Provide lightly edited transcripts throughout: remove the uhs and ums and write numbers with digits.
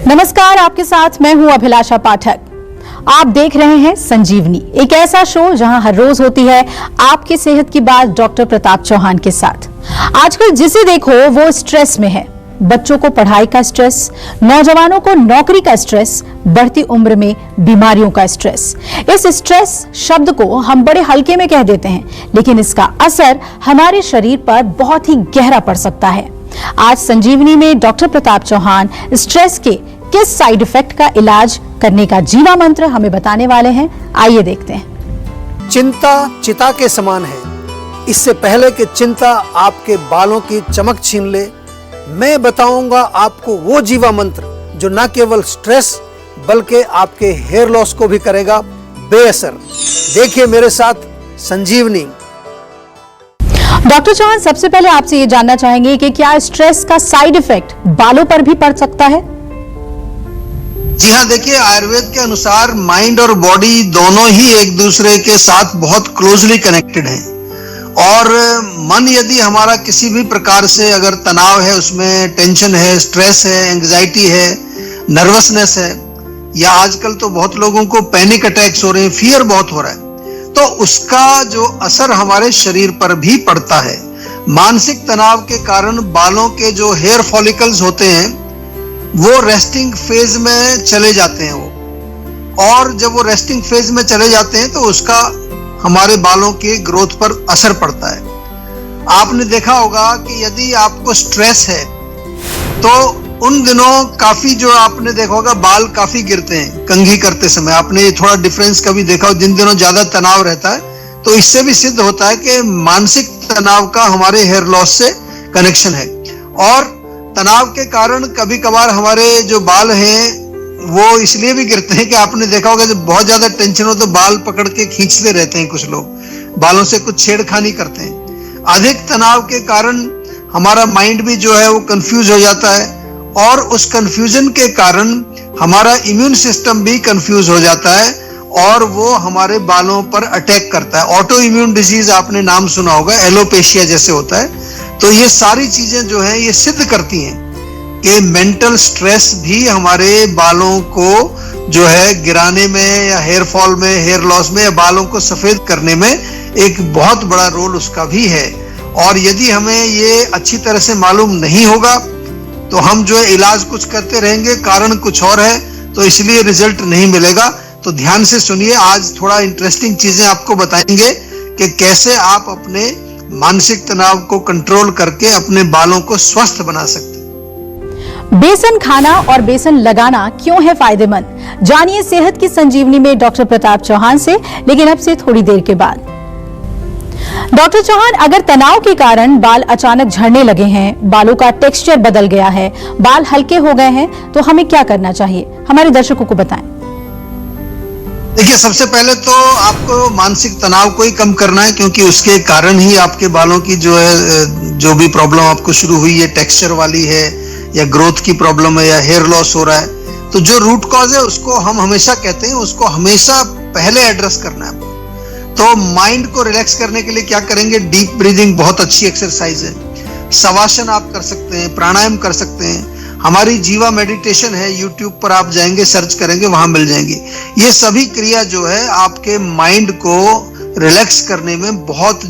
नमस्कार, आपके साथ मैं हूं अभिलाषा पाठक। आप देख रहे हैं संजीवनी, एक ऐसा शो जहां हर रोज होती है आपकी सेहत की बात डॉक्टर प्रताप चौहान के साथ। आजकल जिसे देखो वो स्ट्रेस में है। बच्चों को पढ़ाई का स्ट्रेस, नौजवानों को नौकरी का स्ट्रेस, बढ़ती उम्र में बीमारियों का स्ट्रेस। इस स्ट्रेस शब्द को हम बड़े हल्के में कह देते हैं, लेकिन इसका असर हमारे शरीर पर बहुत ही गहरा पड़ सकता है। आज संजीवनी में डॉक्टर प्रताप चौहान स्ट्रेस के किस साइड इफेक्ट का इलाज करने का जीवा मंत्र हमें बताने वाले हैं। आइए देखते हैं। चिंता चिता के समान है। इससे पहले कि चिंता आपके बालों की चमक छीन ले, मैं बताऊंगा आपको वो जीवा मंत्र जो न केवल स्ट्रेस बल्कि आपके हेयर लॉस को भी करेगा बेअसर। देखिए मेरे साथ संजीवनी। डॉक्टर चौहान, सबसे पहले आपसे ये जानना चाहेंगे कि क्या स्ट्रेस का साइड इफेक्ट बालों पर भी पड़ सकता है? जी हाँ, देखिए आयुर्वेद के अनुसार माइंड और बॉडी दोनों ही एक दूसरे के साथ बहुत क्लोजली कनेक्टेड हैं। और मन यदि हमारा किसी भी प्रकार से अगर तनाव है, उसमें टेंशन है, स्ट्रेस है, एंग्जाइटी है, नर्वसनेस है, या आजकल तो बहुत लोगों को पैनिक अटैक्स हो रहे हैं, फियर बहुत हो रहा है, तो उसका जो असर हमारे शरीर पर भी पड़ता है। मानसिक तनाव के कारण बालों के जो हेयर फॉलिकल्स होते हैं वो रेस्टिंग फेज में चले जाते हैं और जब वो रेस्टिंग फेज में चले जाते हैं तो उसका हमारे बालों के ग्रोथ पर असर पड़ता है। आपने देखा होगा कि यदि आपको स्ट्रेस है तो उन दिनों काफी जो आपने देखा होगा बाल काफी गिरते हैं कंघी करते समय। आपने थोड़ा डिफरेंस कभी देखा हो? जिन दिनों ज्यादा तनाव रहता है तो इससे भी सिद्ध होता है कि मानसिक तनाव का हमारे हेयर लॉस से कनेक्शन है। और तनाव के कारण कभी कभार हमारे जो बाल हैं वो इसलिए भी गिरते हैं कि आपने देखा होगा जब बहुत ज्यादा टेंशन हो तो बाल पकड़ के खींचते रहते हैं, कुछ लोग बालों से कुछ छेड़खानी करते हैं। अधिक तनाव के कारण हमारा माइंड भी जो है वो कंफ्यूज हो जाता है और उस कंफ्यूजन के कारण हमारा इम्यून सिस्टम भी कंफ्यूज हो जाता है और वो हमारे बालों पर अटैक करता है। ऑटो इम्यून डिजीज आपने नाम सुना होगा, एलोपेशिया जैसे होता है। तो ये सारी चीजें जो हैं ये सिद्ध करती हैं कि मेंटल स्ट्रेस भी हमारे बालों को जो है गिराने में या हेयर फॉल में, हेयर लॉस में या बालों को सफेद करने में एक बहुत बड़ा रोल उसका भी है। और यदि हमें ये अच्छी तरह से मालूम नहीं होगा तो हम जो है इलाज कुछ करते रहेंगे, कारण कुछ और है, तो इसलिए रिजल्ट नहीं मिलेगा। तो ध्यान से सुनिए, आज थोड़ा इंटरेस्टिंग चीजें आपको बताएंगे कि कैसे आप अपने मानसिक तनाव को कंट्रोल करके अपने बालों को स्वस्थ बना सकते हैं। बेसन खाना और बेसन लगाना क्यों है फायदेमंद? जानिए सेहत की संजीवनी में डॉक्टर प्रताप चौहान से, लेकिन अब से थोड़ी देर के बाद। डॉक्टर चौहान, अगर तनाव के कारण बाल अचानक झड़ने लगे हैं, बालों का टेक्सचर बदल गया है, बाल हल्के हो गए हैं, तो हमें क्या करना चाहिए? हमारे दर्शकों को बताएं। देखिए, सबसे पहले तो आपको मानसिक तनाव को ही कम करना है, क्योंकि उसके कारण ही आपके बालों की जो है जो भी प्रॉब्लम आपको शुरू हुई है, टेक्सचर वाली है या ग्रोथ की प्रॉब्लम है या हेयर लॉस हो रहा है, तो जो रूट कॉज है उसको हम हमेशा कहते हैं उसको हमेशा पहले एड्रेस करना है। तो माइंड को रिलैक्स करने के लिए क्या करेंगे? डीप ब्रीदिंग बहुत अच्छी एक्सरसाइज है। शवासन आप कर सकते हैं, प्राणायाम कर सकते हैं। हमारी जीवा मेडिटेशन है, यूट्यूब पर आप जाएंगे, सर्च करेंगे, वहां मिल जाएंगी। ये सभी क्रिया जो है आपके माइंड को रिलैक्स करने में बहुत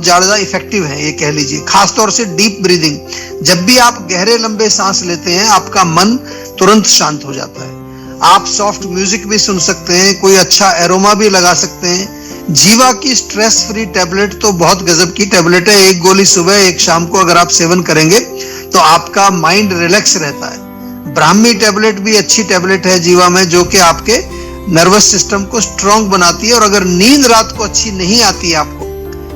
ज्यादा इफेक्टिव है, ये कह लीजिए। खासतौर से डीप ब्रीदिंग, जब भी आप गहरे लंबे सांस लेते हैं आपका मन तुरंत शांत हो जाता है। आप सॉफ्ट म्यूजिक भी सुन सकते हैं, कोई अच्छा एरोमा भी लगा सकते हैं। जीवा की स्ट्रेस फ्री टैबलेट तो बहुत गजब की टैबलेट है। एक गोली सुबह, एक शाम को अगर आप सेवन करेंगे तो आपका माइंड रिलैक्स रहता है। ब्राह्मी टैबलेट भी अच्छी टैबलेट है जीवा में, जो कि आपके नर्वस सिस्टम को स्ट्रांग बनाती है। और अगर नींद रात को अच्छी नहीं आती है आपको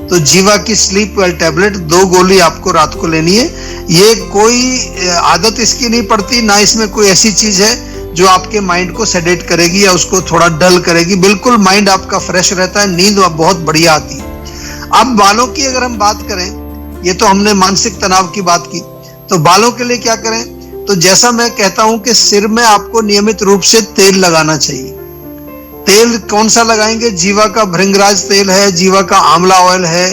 तो जीवा की स्लीप वेल टैबलेट 2 गोली आपको रात को लेनी है। ये कोई आदत इसकी नहीं पड़ती, ना इसमें कोई ऐसी चीज है जो आपके माइंड को सेडेट करेगी या उसको थोड़ा डल करेगी। बिल्कुल माइंड आपका फ्रेश रहता है, नींद बहुत बढ़िया आती है। अब बालों की अगर हम बात करें, ये तो हमने मानसिक तनाव की बात की, तो बालों के लिए क्या करें? तो जैसा मैं कहता हूं कि सिर में आपको नियमित रूप से तेल लगाना चाहिए। तेल कौन सा लगाएंगे? जीवा का भृंगराज तेल है, जीवा का आंवला ऑयल है।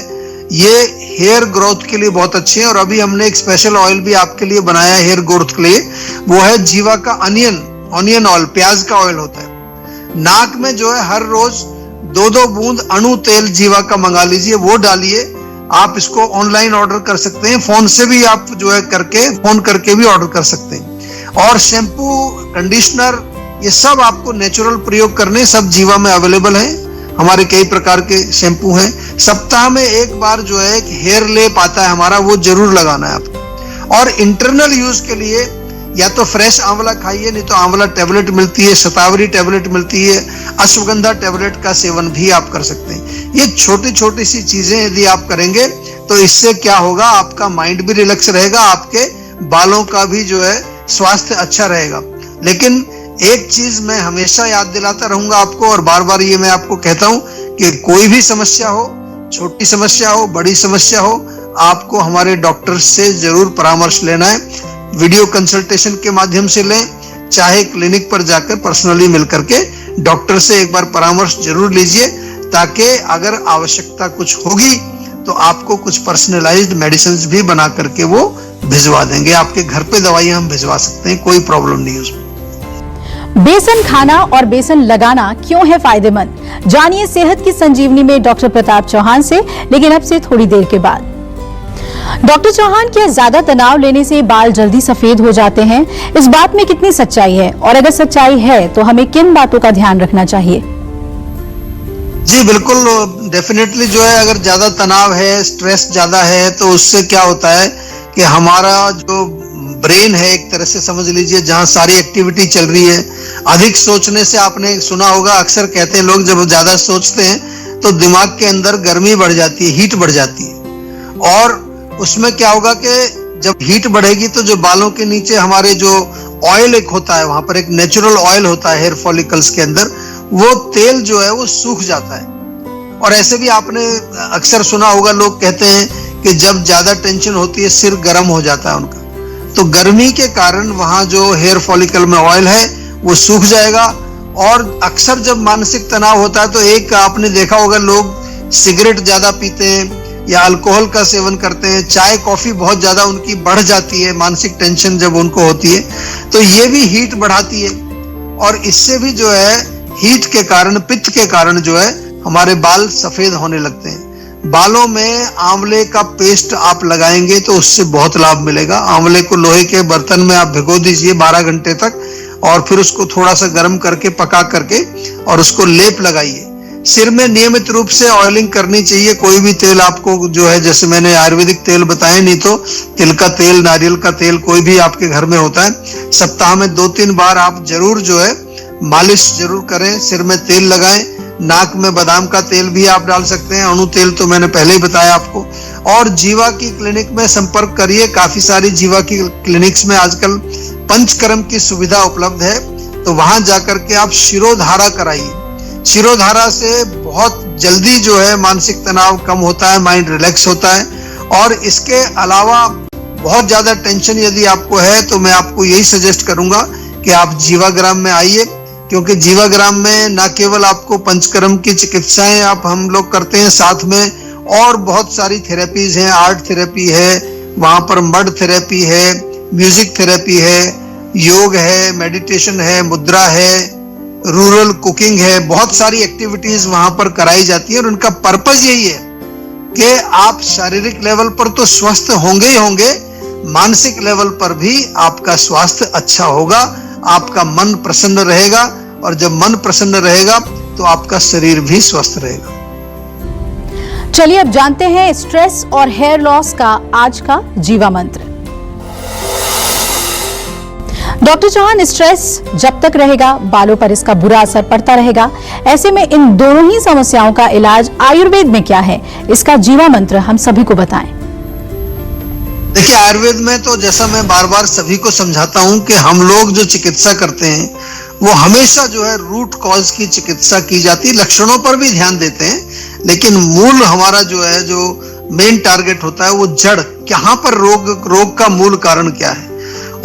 ये हेयर ग्रोथ के लिए बहुत अच्छे हैं। और अभी हमने एक स्पेशल ऑयल भी आपके लिए बनाया है हेयर ग्रोथ के लिए, वो है जीवा का ऑनियन ऑयल, प्याज का ऑयल होता है। नाक में जो है हर रोज 2-2 बूंद अणु तेल जीवा का मंगा लीजिए, वो डालिए। आप इसको ऑनलाइन ऑर्डर कर सकते हैं, फोन से भी आप जो है फोन करके भी ऑर्डर कर सकते हैं। और शैम्पू, कंडीशनर, ये सब आपको नेचुरल प्रयोग करने, सब जीवा में अवेलेबल है। हमारे कई प्रकार के शैम्पू हैं। सप्ताह में एक बार जो है एक हेयर लेप आता है हमारा, वो जरूर लगाना है आपको। और इंटरनल यूज के लिए या तो फ्रेश आंवला खाइए, नहीं तो आंवला टेबलेट मिलती है, शतावरी टेबलेट मिलती है, अश्वगंधा टेबलेट का सेवन भी आप कर सकते हैं। ये छोटी छोटी सी चीजें यदि आप करेंगे तो इससे क्या होगा, आपका माइंड भी रिलैक्स रहेगा, आपके बालों का भी जो है स्वास्थ्य अच्छा रहेगा। लेकिन एक चीज मैं हमेशा याद दिलाता रहूंगा आपको, और बार बार ये मैं आपको कहता हूं कि कोई भी समस्या हो, छोटी समस्या हो, बड़ी समस्या हो, आपको हमारे डॉक्टर से जरूर परामर्श लेना है। वीडियो कंसल्टेशन के माध्यम से लें, चाहे क्लिनिक पर जाकर पर्सनली मिलकर के डॉक्टर से एक बार परामर्श जरूर लीजिए, ताकि अगर आवश्यकता कुछ होगी तो आपको कुछ पर्सनलाइज्ड मेडिसिन भी बना करके वो भिजवा देंगे। आपके घर पे दवाइयां हम भिजवा सकते हैं, कोई प्रॉब्लम नहीं है उसमें। बेसन खाना और बेसन लगाना क्यों है फायदेमंद, जानिए सेहत की संजीवनी में डॉक्टर प्रताप चौहान से, लेकिन अब से थोड़ी देर के बाद। डॉक्टर चौहान, क्या ज्यादा तनाव लेने से बाल जल्दी सफेद हो जाते हैं? इस बात में कितनी सच्चाई है, और अगर सच्चाई है तो हमें किन बातों का ध्यान रखना चाहिए? जी बिल्कुल, डेफिनेटली जो है अगर ज्यादा तनाव है, स्ट्रेस ज्यादा है, तो उससे क्या होता है कि हमारा जो ब्रेन है, एक तरह से समझ लीजिए, जहां सारी एक्टिविटी चल रही है, अधिक सोचने से, आपने सुना होगा, अक्सर कहते हैं लोग जब ज्यादा सोचते हैं तो दिमाग के अंदर गर्मी बढ़ जाती है, हीट बढ़ जाती है। और उसमें क्या होगा कि जब हीट बढ़ेगी तो जो बालों के नीचे हमारे जो ऑयल एक होता है, वहां पर एक नेचुरल ऑयल होता है हेयर फॉलिकल्स के अंदर, वो तेल जो है वो सूख जाता है। और ऐसे भी आपने अक्सर सुना होगा, लोग कहते हैं कि जब ज्यादा टेंशन होती है सिर गर्म हो जाता है उनका, तो गर्मी के कारण वहां जो हेयर फॉलिकल में ऑयल है वो सूख जाएगा। और अक्सर जब मानसिक तनाव होता है तो एक आपने देखा होगा, लोग सिगरेट ज्यादा पीते हैं या अल्कोहल का सेवन करते हैं, चाय कॉफी बहुत ज्यादा उनकी बढ़ जाती है, मानसिक टेंशन जब उनको होती है तो ये भी हीट बढ़ाती है। और इससे भी जो है हीट के कारण, पित्त के कारण जो है हमारे बाल सफेद होने लगते हैं। बालों में आंवले का पेस्ट आप लगाएंगे तो उससे बहुत लाभ मिलेगा। आंवले को लोहे के बर्तन में आप भिगो दीजिए 12 घंटे तक, और फिर उसको थोड़ा सा गर्म करके, पका करके, और उसको लेप लगाइए। सिर में नियमित रूप से ऑयलिंग करनी चाहिए। कोई भी तेल आपको जो है, जैसे मैंने आयुर्वेदिक तेल बताए, नहीं तो तिल का तेल, नारियल का तेल, कोई भी आपके घर में होता है, सप्ताह में 2-3 बार आप जरूर जो है मालिश जरूर करें, सिर में तेल लगाएं। नाक में बादाम का तेल भी आप डाल सकते हैं, अणु तेल तो मैंने पहले ही बताया आपको। और जीवा की क्लिनिक में संपर्क करिए, काफी सारी जीवा की क्लिनिक्स में आजकल पंचकर्म की सुविधा उपलब्ध है, तो वहां जाकर के आप शिरोधारा कराइए। शिरोधारा से बहुत जल्दी जो है मानसिक तनाव कम होता है, माइंड रिलैक्स होता है। और इसके अलावा बहुत ज्यादा टेंशन यदि आपको है तो मैं आपको यही सजेस्ट करूंगा कि आप जीवाग्राम में आइए, क्योंकि जीवाग्राम में न केवल आपको पंचकर्म की चिकित्साएं हम लोग करते हैं, साथ में और बहुत सारी थेरेपीज हैं। आर्ट थेरेपी है, वहां पर मड थेरेपी है, म्यूजिक थेरेपी है, योग है, मेडिटेशन है, मुद्रा है, रूरल कुकिंग है, बहुत सारी एक्टिविटीज वहां पर कराई जाती है। और उनका पर्पस यही है कि आप शारीरिक लेवल पर तो स्वस्थ होंगे ही होंगे, मानसिक लेवल पर भी आपका स्वास्थ्य अच्छा होगा, आपका मन प्रसन्न रहेगा, और जब मन प्रसन्न रहेगा तो आपका शरीर भी स्वस्थ रहेगा। चलिए अब जानते हैं स्ट्रेस और हेयर लॉस का आज का जीवा मंत्र। डॉक्टर चौहान, स्ट्रेस जब तक रहेगा बालों पर इसका बुरा असर पड़ता रहेगा। ऐसे में इन दोनों ही समस्याओं का इलाज आयुर्वेद में क्या है, इसका जीवा मंत्र हम सभी को बताएं। देखिए, आयुर्वेद में तो जैसा मैं बार बार सभी को समझाता हूं कि हम लोग जो चिकित्सा करते हैं वो हमेशा जो है रूट कॉज की चिकित्सा की जाती है। लक्षणों पर भी ध्यान देते हैं, लेकिन मूल हमारा जो है, जो मेन टारगेट होता है वो जड़, कहां पर रोग का मूल कारण क्या है।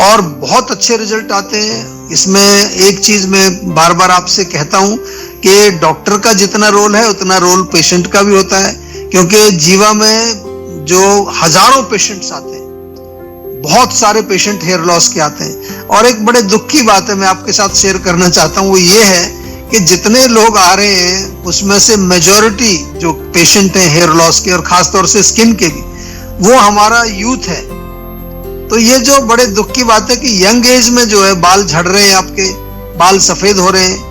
और बहुत अच्छे रिजल्ट आते हैं। इसमें एक चीज मैं बार बार आपसे कहता हूं कि डॉक्टर का जितना रोल है उतना रोल पेशेंट का भी होता है, क्योंकि जीवा में जो हजारों पेशेंट्स आते हैं, बहुत सारे पेशेंट हेयर लॉस के आते हैं। और एक बड़े दुख की बात है, मैं आपके साथ शेयर करना चाहता हूं, वो ये है कि जितने लोग आ रहे हैं उसमें से मेजॉरिटी जो पेशेंट हैं हेयर लॉस के और खासतौर से स्किन के भी, वो हमारा यूथ है। तो ये जो बड़े दुख की बात है कि यंग एज में जो है बाल झड़ रहे हैं, आपके बाल सफेद हो रहे हैं।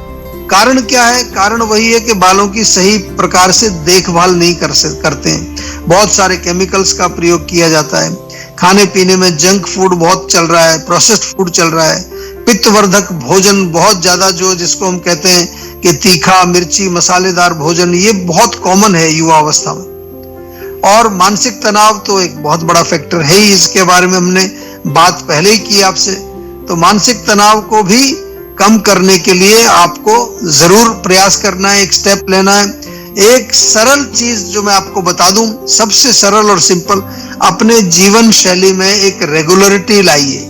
कारण क्या है? कारण वही है कि बालों की सही प्रकार से देखभाल नहीं करते हैं। बहुत सारे केमिकल्स का प्रयोग किया जाता है, खाने पीने में जंक फूड बहुत चल रहा है, प्रोसेस्ड फूड चल रहा है, पित्तवर्धक भोजन बहुत ज्यादा, जो जिसको हम कहते हैं कि तीखा, मिर्ची, मसालेदार भोजन, ये बहुत कॉमन है युवा अवस्था में। और मानसिक तनाव तो एक बहुत बड़ा फैक्टर है ही, इसके बारे में हमने बात पहले ही की आपसे। तो मानसिक तनाव को भी कम करने के लिए आपको जरूर प्रयास करना है, एक स्टेप लेना है। एक सरल चीज जो मैं आपको बता दूं, सबसे सरल और सिंपल, अपने जीवन शैली में एक रेगुलरिटी लाइए।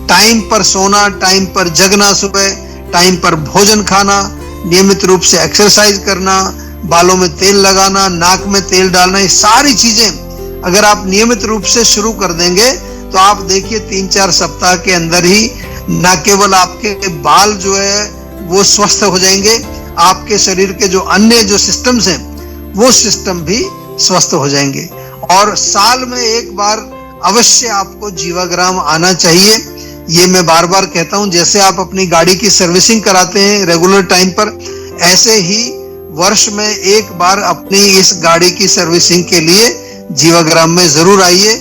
टाइम पर सोना, टाइम पर जगना, सुबह टाइम पर भोजन खाना, नियमित रूप से एक्सरसाइज करना, बालों में तेल लगाना, नाक में तेल डालना, ये सारी चीजें अगर आप नियमित रूप से शुरू कर देंगे तो आप देखिए 3-4 सप्ताह के अंदर ही न केवल आपके बाल जो है वो स्वस्थ हो जाएंगे, आपके शरीर के जो अन्य जो सिस्टम्स हैं वो सिस्टम भी स्वस्थ हो जाएंगे। और साल में एक बार अवश्य आपको जीवाग्राम आना चाहिए। ये मैं बार बार कहता हूं, जैसे आप अपनी गाड़ी की सर्विसिंग कराते हैं रेगुलर टाइम पर, ऐसे ही वर्ष में एक बार अपनी इस गाड़ी की सर्विसिंग के लिए जीवाग्राम में जरूर आइए।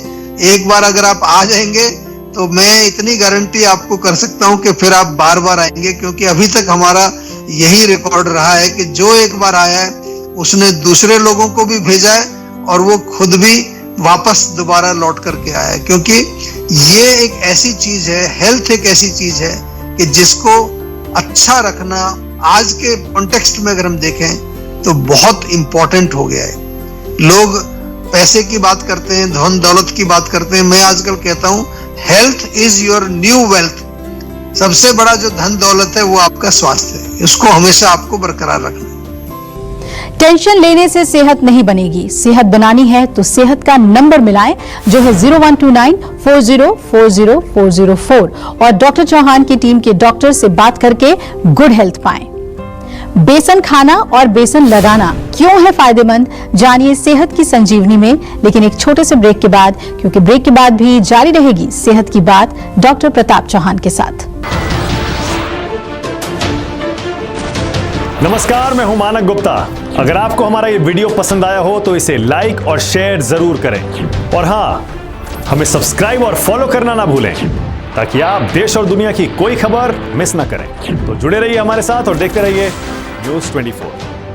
एक बार अगर आप आ जाएंगे तो मैं इतनी गारंटी आपको कर सकता हूं कि फिर आप बार बार आएंगे, क्योंकि अभी तक हमारा यही रिकॉर्ड रहा है कि जो एक बार आया है उसने दूसरे लोगों को भी भेजा है और वो खुद भी वापस दोबारा लौट करके आया है। क्योंकि ये एक ऐसी चीज है, हेल्थ एक ऐसी चीज है कि जिसको अच्छा रखना आज के कॉन्टेक्स्ट में अगर हम देखें तो बहुत इंपॉर्टेंट हो गया है। लोग पैसे की बात करते हैं, धन दौलत की बात करते हैं, मैं आजकल कहता हूं health is your new wealth. सबसे बड़ा जो धन दौलत है वो आपका स्वास्थ्य है, इसको हमेशा आपको बरकरार रखना है। टेंशन लेने से सेहत नहीं बनेगी, सेहत बनानी है तो सेहत का नंबर मिलाएं जो है 0129404004 और डॉक्टर चौहान की टीम के डॉक्टर से बात करके गुड हेल्थ पाएं। बेसन खाना और बेसन लगाना क्यों है फायदेमंद, जानिए सेहत की संजीवनी में, लेकिन एक छोटे से ब्रेक के बाद, क्योंकि ब्रेक के बाद भी जारी रहेगी सेहत की बात डॉक्टर प्रताप चौहान के साथ। नमस्कार, मैं हूं मानक गुप्ता। अगर आपको हमारा ये वीडियो पसंद आया हो तो इसे लाइक और शेयर जरूर करें, और हाँ, हमें सब्सक्राइब और फॉलो करना ना भूलें ताकि आप देश और दुनिया की कोई खबर मिस ना करें। तो जुड़े रहिए हमारे साथ और देखते रहिए न्यूज़ 24।